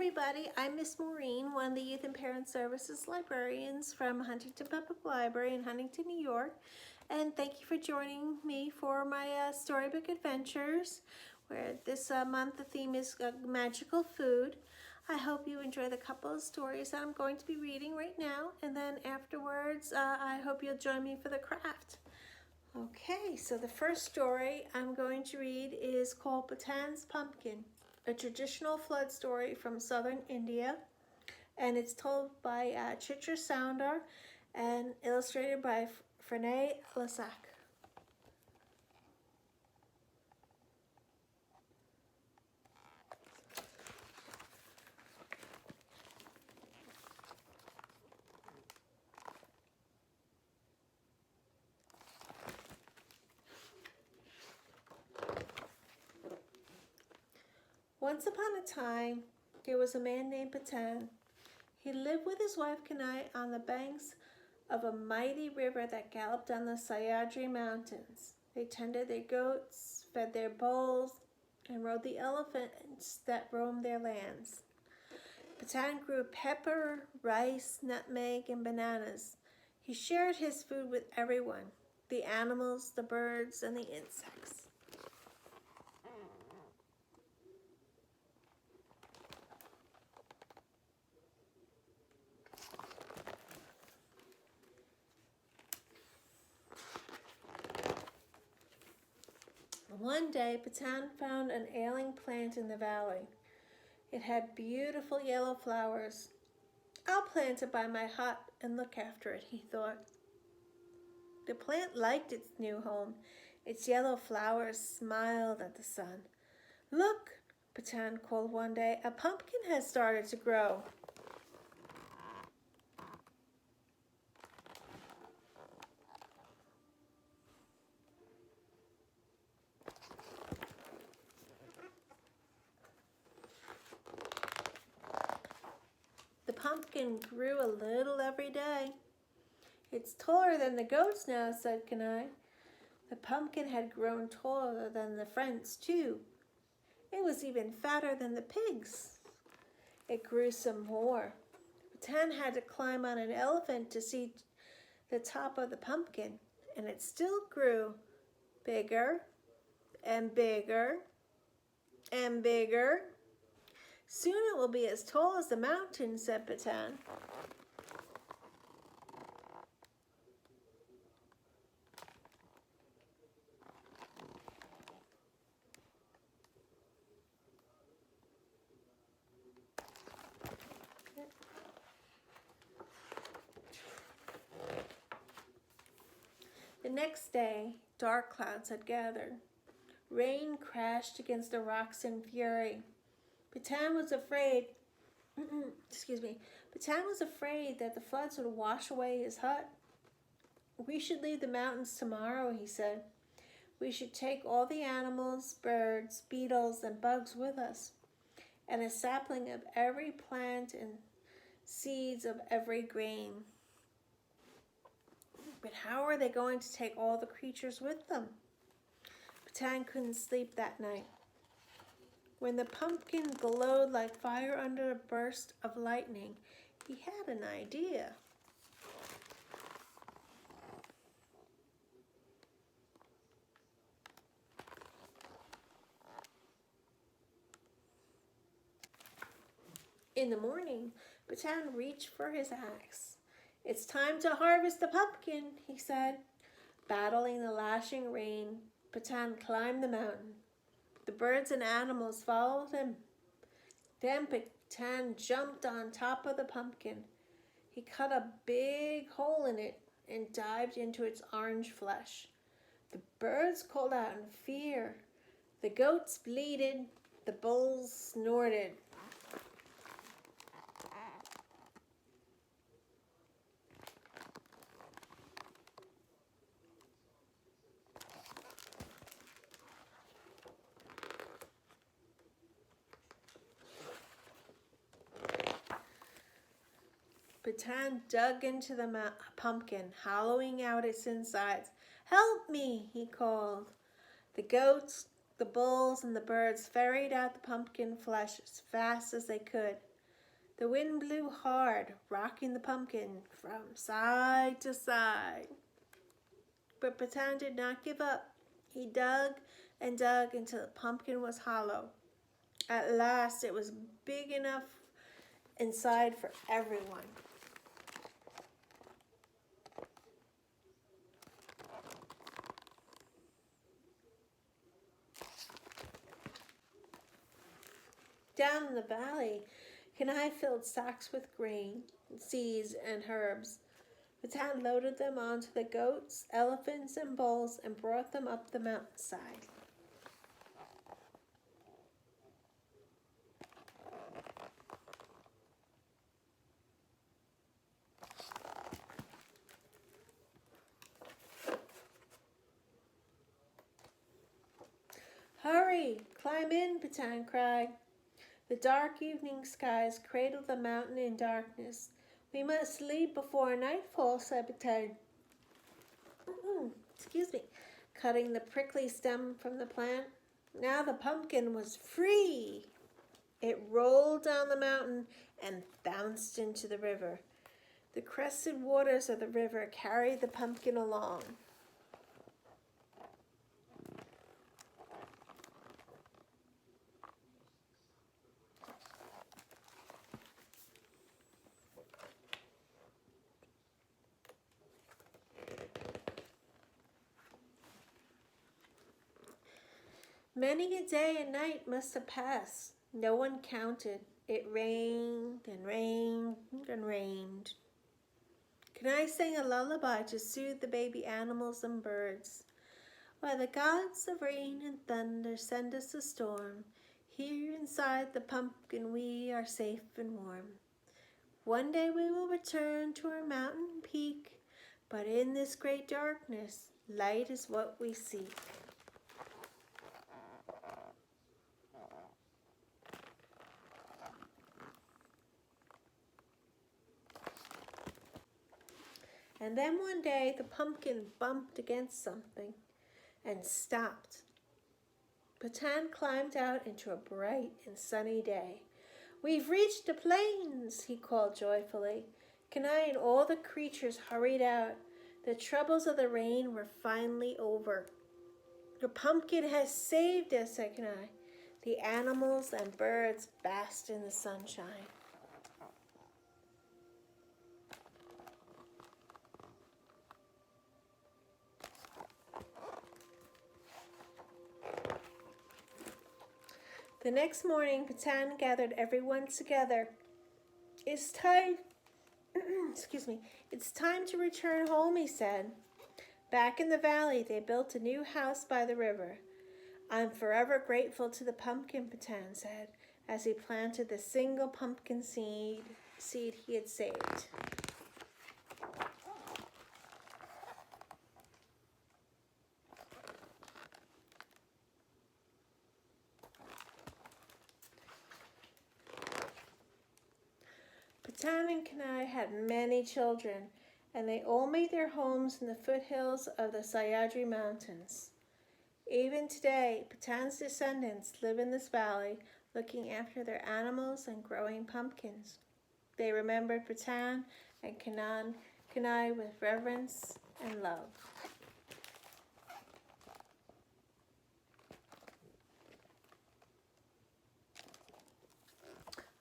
everybody, I'm Miss Maureen, one of the Youth and Parent Services librarians from Huntington Public Library in Huntington, New York. And thank you for joining me for my storybook adventures, where this month the theme is magical food. I hope you enjoy the couple of stories that I'm going to be reading right now, and then afterwards I hope you'll join me for the craft. Okay, so the first story I'm going to read is called Patan's Pumpkin, a traditional flood story from southern India, and it's told by Chitra Soundar and illustrated by Frenay Lassac. Once upon a time, there was a man named Patan. He lived with his wife Kanai on the banks of a mighty river that galloped down the Sahyadri Mountains. They tended their goats, fed their bulls, and rode the elephants that roamed their lands. Patan grew pepper, rice, nutmeg, and bananas. He shared his food with everyone, the animals, the birds, and the insects. One day, Patan found an ailing plant in the valley. It had beautiful yellow flowers. I'll plant it by my hut and look after it, he thought. The plant liked its new home. Its yellow flowers smiled at the sun. Look, Patan called one day, a pumpkin has started to grow. The pumpkin grew a little every day. It's taller than the goats now, said Kanai. The pumpkin had grown taller than the friends, too. It was even fatter than the pigs. It grew some more. Patan had to climb on an elephant to see the top of the pumpkin, and it still grew bigger and bigger and bigger. Soon it will be as tall as the mountain, said Patan. The next day, dark clouds had gathered. Rain crashed against the rocks in fury. Patan was afraid Patan was afraid that the floods would wash away his hut. We should leave the mountains tomorrow, he said. We should take all the animals, birds, beetles, and bugs with us, and a sapling of every plant and seeds of every grain. But how are they going to take all the creatures with them? Patan couldn't sleep that night. When the pumpkin glowed like fire under a burst of lightning, he had an idea. In the morning, Patan reached for his axe. It's time to harvest the pumpkin, he said. Battling the lashing rain, Patan climbed the mountain. The birds and animals followed him. Then Patan jumped on top of the pumpkin. He cut a big hole in it and dived into its orange flesh. The birds called out in fear. The goats bleated. The bulls snorted. Patan dug into the pumpkin, hollowing out its insides. Help me, he called. The goats, the bulls, and the birds ferried out the pumpkin flesh as fast as they could. The wind blew hard, rocking the pumpkin from side to side. But Patan did not give up. He dug and dug until the pumpkin was hollow. At last, it was big enough inside for everyone. Down in the valley, Kenai filled sacks with grain, seeds, and herbs. Patan loaded them onto the goats, elephants, and bulls and brought them up the mountainside. Hurry, climb in, Patan cried. The dark evening skies cradled the mountain in darkness. We must leave before nightfall, said Patan. Excuse me. Cutting the prickly stem from the plant. Now the pumpkin was free. It rolled down the mountain and bounced into the river. The crested waters of the river carried the pumpkin along. Many a day and night must have passed. No one counted. It rained and rained and rained. Kenai sang a lullaby to soothe the baby animals and birds. While the gods of rain and thunder send us a storm, here inside the pumpkin we are safe and warm. One day we will return to our mountain peak, but in this great darkness, light is what we seek. And then one day the pumpkin bumped against something and stopped. Patan climbed out into a bright and sunny day. We've reached the plains, he called joyfully. Kenai and all the creatures hurried out. The troubles of the rain were finally over. The pumpkin has saved us, said Kenai. The animals and birds basked in the sunshine. The next morning, Patan gathered everyone together. It's time, it's time to return home, he said. Back in the valley, they built a new house by the river. I'm forever grateful to the pumpkin, Patan said, as he planted the single pumpkin seed he had saved. Patan and Kenai had many children, and they all made their homes in the foothills of the Sayadri Mountains. Even today, Patan's descendants live in this valley, looking after their animals and growing pumpkins. They remembered Patan and Kenai with reverence and love.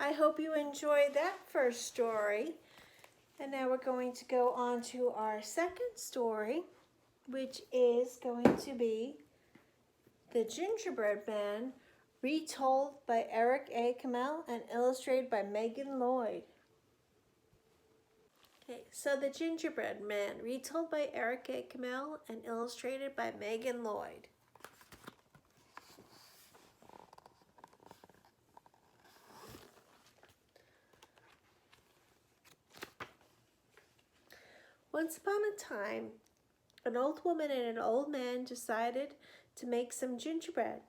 I hope you enjoyed that first story. And now we're going to go on to our second story, which is going to be The Gingerbread Man, retold by Eric A. Kamel and illustrated by Megan Lloyd. Okay, so The Gingerbread Man, retold by Eric A. Kamel and illustrated by Megan Lloyd. Once upon a time, an old woman and an old man decided to make some gingerbread.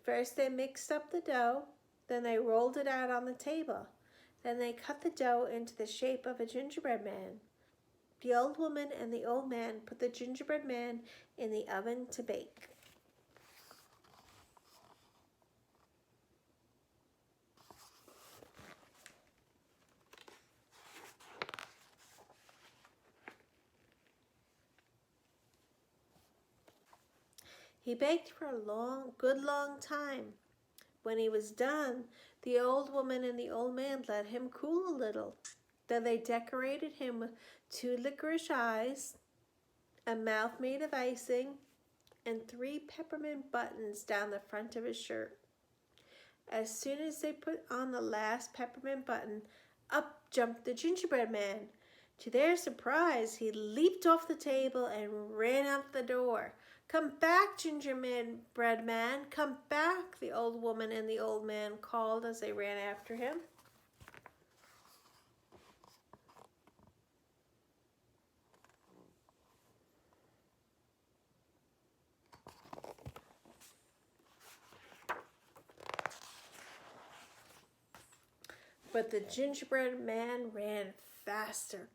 First they mixed up the dough, then they rolled it out on the table. Then they cut the dough into the shape of a gingerbread man. The old woman and the old man put the gingerbread man in the oven to bake. He baked for a good long time. When he was done, the old woman and the old man let him cool a little. Then they decorated him with 2 licorice eyes, a mouth made of icing, and 3 peppermint buttons down the front of his shirt. As soon as they put on the last peppermint button, up jumped the gingerbread man. To their surprise, he leaped off the table and ran out the door. "Come back, gingerbread man, come back," the old woman and the old man called as they ran after him. But the gingerbread man ran faster.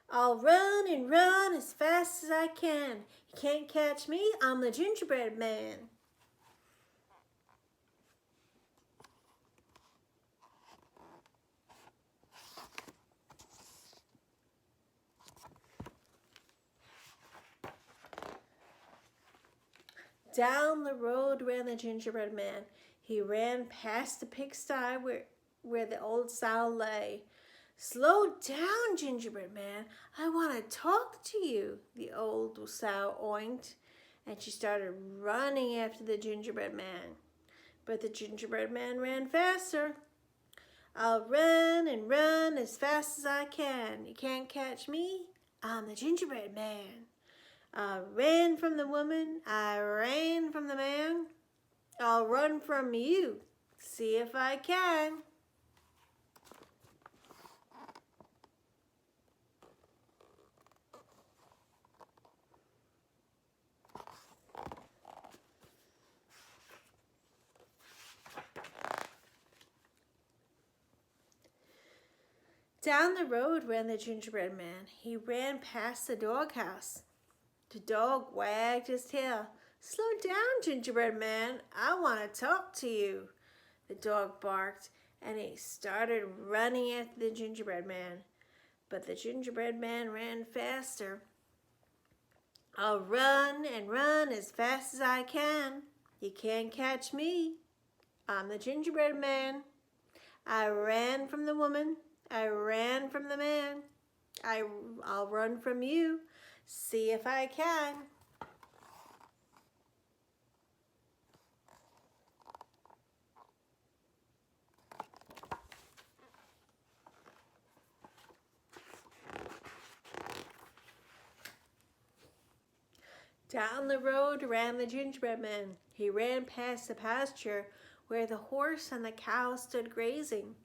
"I'll run and run as fast as I can. You can't catch me, I'm the gingerbread man." Down the road ran the gingerbread man. He ran past the pigsty where the old sow lay. "Slow down, gingerbread man. I want to talk to you," the old sow oinked, and she started running after the gingerbread man. But the gingerbread man ran faster. "I'll run and run as fast as I can. You can't catch me, I'm the gingerbread man. I ran from the woman, I ran from the man. I'll run from you, see if I can." Down the road ran the gingerbread man. He ran past the doghouse. The dog wagged his tail. "Slow down, gingerbread man. I want to talk to you," the dog barked, and he started running after the gingerbread man. But the gingerbread man ran faster. "I'll run and run as fast as I can. You can't catch me, I'm the gingerbread man. I ran from the woman, I ran from the man. I'll run from you, see if I can." Down the road ran the gingerbread man. He ran past the pasture where the horse and the cow stood grazing.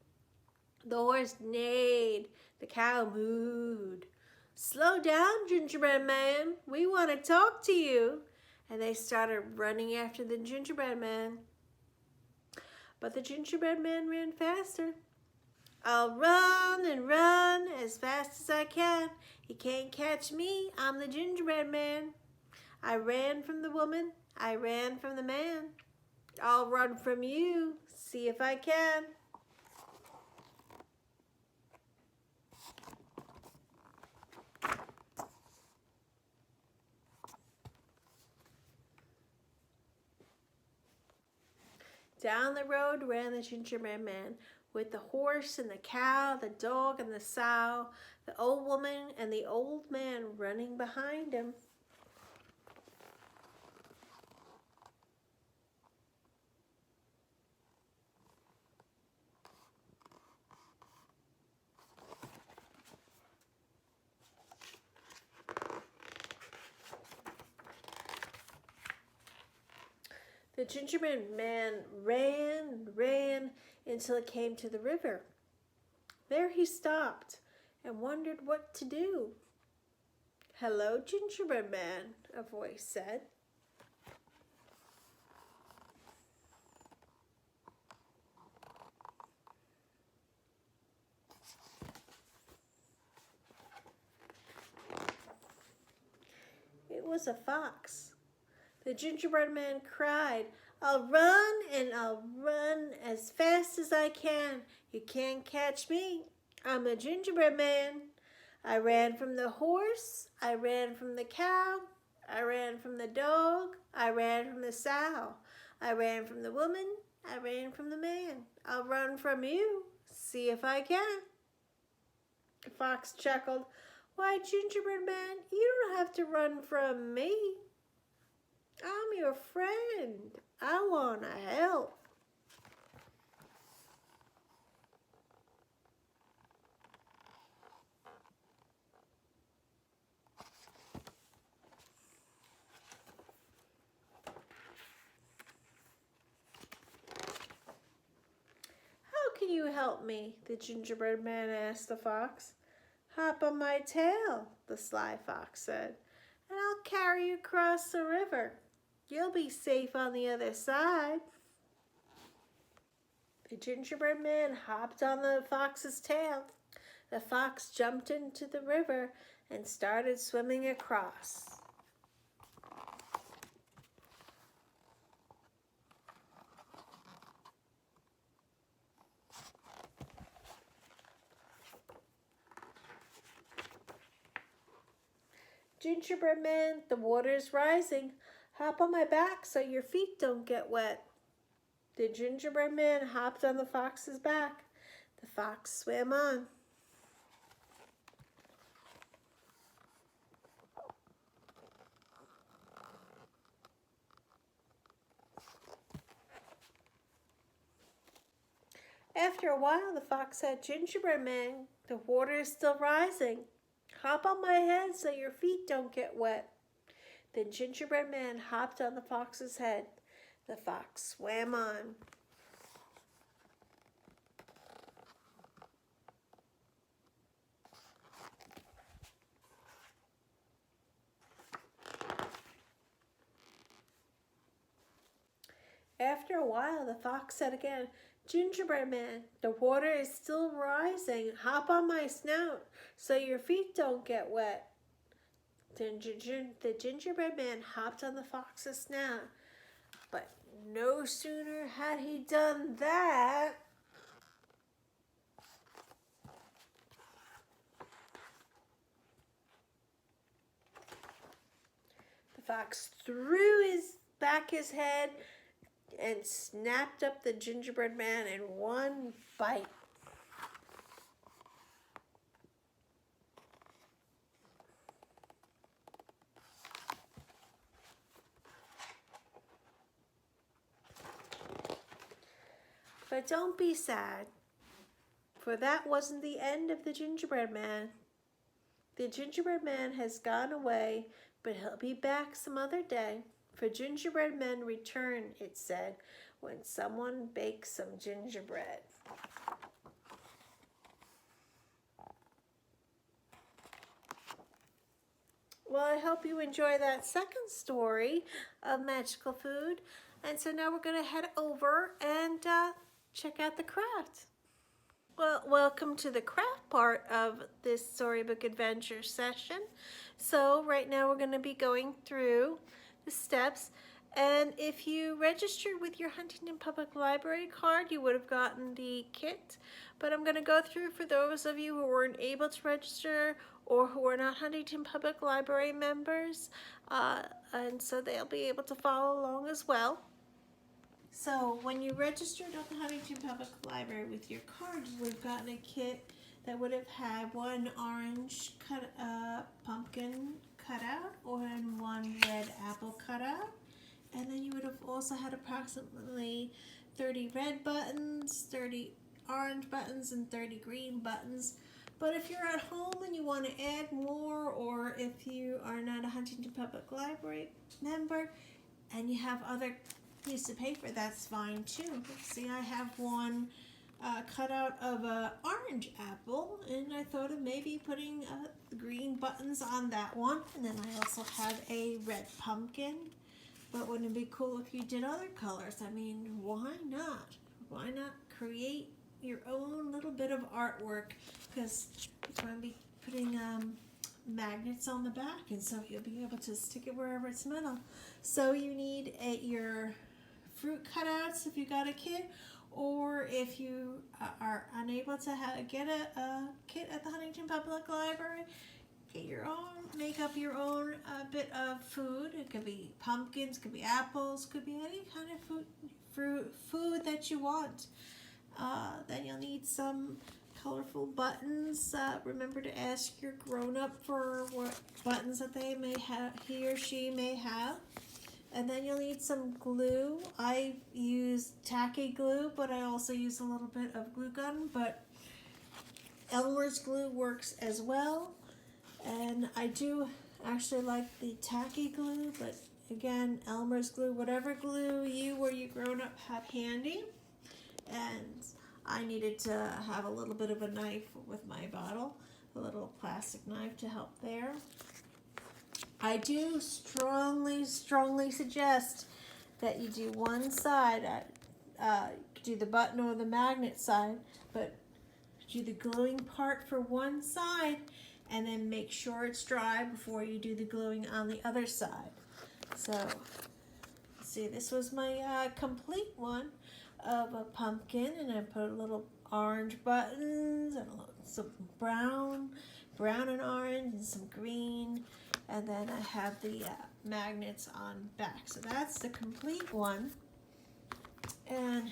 The horse neighed, the cow mooed. "Slow down, gingerbread man. We want to talk to you." And they started running after the gingerbread man. But the gingerbread man ran faster. "I'll run and run as fast as I can. You can't catch me, I'm the gingerbread man. I ran from the woman, I ran from the man. I'll run from you, see if I can." Down the road ran the gingerbread man with the horse and the cow, the dog and the sow, the old woman and the old man running behind him. The gingerbread man ran and ran until it came to the river. There he stopped and wondered what to do. "Hello, gingerbread man," a voice said. It was a fox. The gingerbread man cried, "I'll run and I'll run as fast as I can. You can't catch me, I'm the gingerbread man. I ran from the horse, I ran from the cow, I ran from the dog, I ran from the sow. I ran from the woman, I ran from the man. I'll run from you, see if I can. The fox chuckled. Why, Gingerbread Man, you don't have to run from me. I'm your friend. I want to help. How can you help me? The gingerbread man asked the fox. Hop on my tail, the sly fox said, and I'll carry you across the river. You'll be safe on the other side. The gingerbread man hopped on the fox's tail. The fox jumped into the river and started swimming across. Gingerbread man, the water's rising. Hop on my back so your feet don't get wet. The gingerbread man hopped on the fox's back. The fox swam on. After a while, the fox said, Gingerbread man, the water is still rising. Hop on my head so your feet don't get wet. Then Gingerbread man hopped on the fox's head. The fox swam on. After a while, the fox said again, Gingerbread man, the water is still rising. Hop on my snout so your feet don't get wet. Then the gingerbread man hopped on the fox's snout. But no sooner had he done that, the fox threw back his head and snapped up the gingerbread man in one bite. But don't be sad, for that wasn't the end of the gingerbread man. The gingerbread man has gone away, but he'll be back some other day. For gingerbread men return, it said, when someone bakes some gingerbread. Well, I hope you enjoy that second story of magical food. And so now we're going to head over and check out the craft. Well, welcome to the craft part of this Storybook Adventure session. So right now we're going to be going through the steps, and if you registered with your Huntington Public Library card, you would have gotten the kit, but I'm going to go through for those of you who weren't able to register or who are not Huntington Public Library members, and so they'll be able to follow along as well. So when you registered at the Huntington Public Library with your card, you would have gotten a kit that would have had one orange pumpkin cutout and one red apple cutout. And then you would have also had approximately 30 red buttons, 30 orange buttons, and 30 green buttons. But if you're at home and you want to add more, or if you are not a Huntington Public Library member and you have other pieces of paper, that's fine too. See, I have one cutout of an orange apple, and I thought of maybe putting the green buttons on that one. And then I also have a red pumpkin. But wouldn't it be cool if you did other colors? I mean, why not? Why not create your own little bit of artwork? Because we're going to be putting magnets on the back, and so you'll be able to stick it wherever it's metal. So you need your fruit cutouts if you got a kit, or if you are unable to get a kit at the Huntington Public Library, get your own, make up your own bit of food. It could be pumpkins, could be apples, could be any kind of food that you want. Then you'll need some colorful buttons. Remember to ask your grown-up for what buttons that they may have, he or she may have. And then you'll need some glue. I use tacky glue, but I also use a little bit of glue gun, but Elmer's glue works as well. And I do actually like the tacky glue, but again, Elmer's glue, whatever glue you or your grown-up have handy. And I needed to have a little bit of a knife with my bottle, a little plastic knife to help there. I do strongly suggest that you do one side, do the button or the magnet side, but do the gluing part for one side and then make sure it's dry before you do the gluing on the other side. So, see, this was my complete one of a pumpkin, and I put a little orange buttons and some brown and orange and some green, and then I have the magnets on back. So that's the complete one. And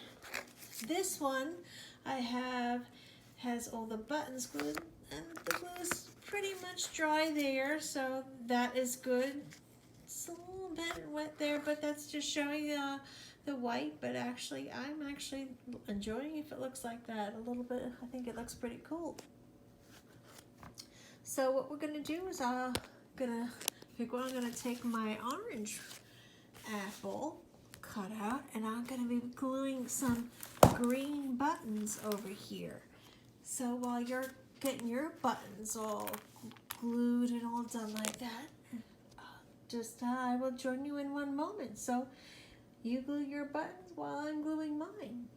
this one has all the buttons glued, and the glue is pretty much dry there, so that is good. It's a little bit wet there, but that's just showing the white, but actually I'm actually enjoying if it looks like that a little bit. I think it looks pretty cool. So what we're gonna do is I'm gonna take my orange apple cut out, and I'm gonna be gluing some green buttons over here. So while you're getting your buttons all glued and all done like that, I will join you in one moment. So you glue your buttons while I'm gluing mine.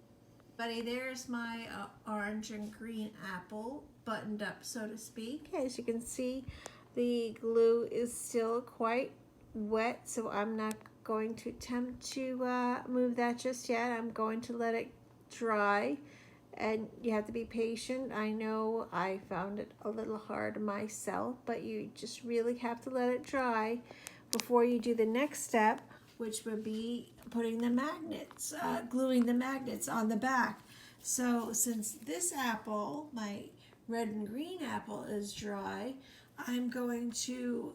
Buddy, there's my orange and green apple buttoned up, so to speak. As you can see, the glue is still quite wet, so I'm not going to attempt to move that just yet. I'm going to let it dry, and you have to be patient. I know I found it a little hard myself, but you just really have to let it dry before you do the next step, which would be putting the magnets, gluing the magnets on the back. So since this apple, my red and green apple, is dry, I'm going to,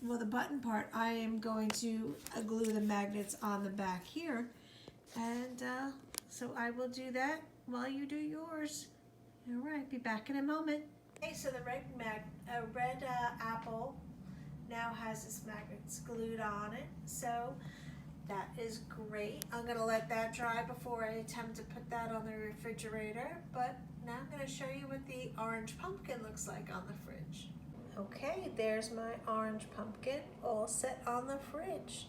well, the button part, I am going to glue the magnets on the back here. And so I will do that while you do yours. All right, be back in a moment. Okay, so the red apple now has its magnets glued on it, so that is great. I'm gonna let that dry before I attempt to put that on the refrigerator, but now I'm gonna show you what the orange pumpkin looks like on the fridge. Okay, there's my orange pumpkin all set on the fridge.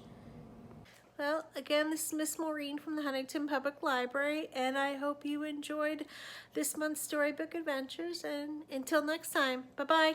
Well, again, this is Miss Maureen from the Huntington Public Library, and I hope you enjoyed this month's Storybook Adventures, and until next time, bye-bye.